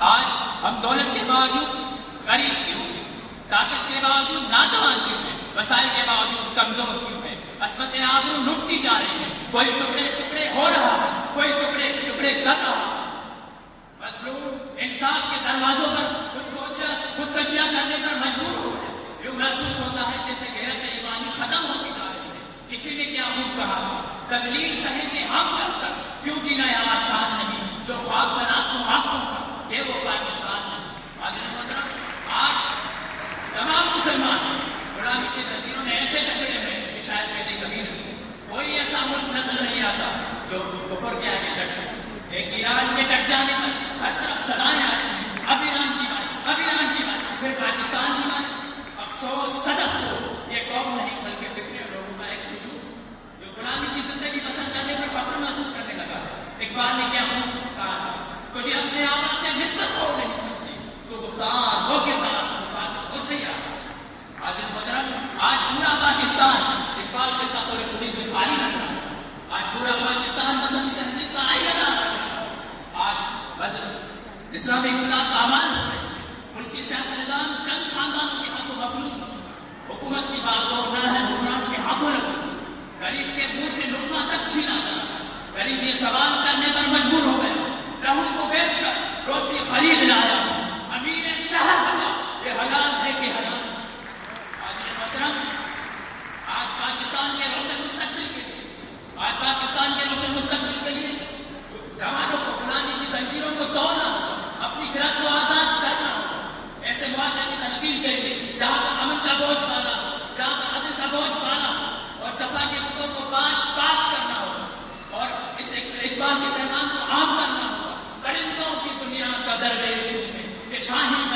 آج ہم دولت کے باوجود غریب کیوں ہیں؟ طاقت کے باوجود ناتوان کیوں ہیں؟ وسائل کے باوجود کمزور کیوں ہیں؟ عصمت آبرو لٹتی جا رہی ہے، کوئی ٹکڑے ٹکڑے ہو رہا ہے، کوئی ٹکڑے ٹکڑے کر رہا ہے۔ مظلوم انصاف کے دروازوں پر خودکشیاں کرنے پر مجبور ہو گئے۔ یوں محسوس ہوتا ہے جیسے غیرت ایمانی ختم ہوتی جا رہی ہے۔ کسی نے کیا خوب کہا تھا، تذلیل سہے گے ہم کب تک، کیوں جینا یہ آسان نہیں، جو خواب بنا تو آنکھوں کا یہ وہ پاکستان نہیں۔ حاضرین محترم، آج تمام مسلمان غلامی کی زنجیروں میں ایسے چکے ہوئے کہ شاید پہلے کبھی نہیں کوئی ایسا ملک نظر نہیں آتا جو کفر کے آگے ڈٹ سکے۔ ایک ایران کے ڈٹ جانے پر ہر طرف صدائیں آتی ہیں، اب ایران کی بات، اب ایران کی بات، پھر پاکستان کی بات۔ افسوس، صد افسوس، یہ قوم نہیں بلکہ بکھرے لوگوں کا ایک وجود جو غلامی کی زندگی پسند کرنے پر فخر محسوس کرنے لگا ہے۔ اقبال نے کیا خوب کہا تھا، تجھے اپنے آبا سے نسبت ہو نہیں سکتی، تو گفتار ہو کے بنا مسافر ہو سیا۔ حاضر محترم، آج پورا پاکستان اقبال کے تصور خودی سے خالی نہ رہا، آج پورا پاکستان مذہبی تہذیب کا آئینہ نہ رہا۔ آج مذہب اسلامی انقلاب پامال ہو رہے ہیں، ملکی سیاسی نظام چند خاندانوں کے ہاتھوں مفلوج ہو چکا ہے، حکومت کی بات دور نہ ہے، حکمران کے ہاتھوں رکھ چکی ہے، غریب کے منہ سے لقمہ تک چھینا جا رہا ہے، غریب یہ سوال کرنے پر مجبور ہو گیا، لہو کو بیچ کر روٹی خرید لایا ہوں، امیر شہر بتا یہ حلال ہے کہ حرام۔ حاضر محترم، آج پاکستان کے روشن مستقبل کے لیے، آج پاکستان کے روشن مستقبل کے لیے جوانوں کو غلامی کی زنجیروں کو توڑنا ہوگا، اپنی خرد کو آزاد کرنا ہوگا، ایسے معاشرے کی تشکیل کے لیے جہاں پر امن کا بوجھ بالا ہو، جہاں پر عدل کا بوجھ بالا ہو، اور جفا کے بتوں کو پاش کرنا ہوگا، اور اس اقبال کے پیغام کو عام کرنا ہوگا۔ پرندوں کی دنیا کا درویش ہے کہ شاہین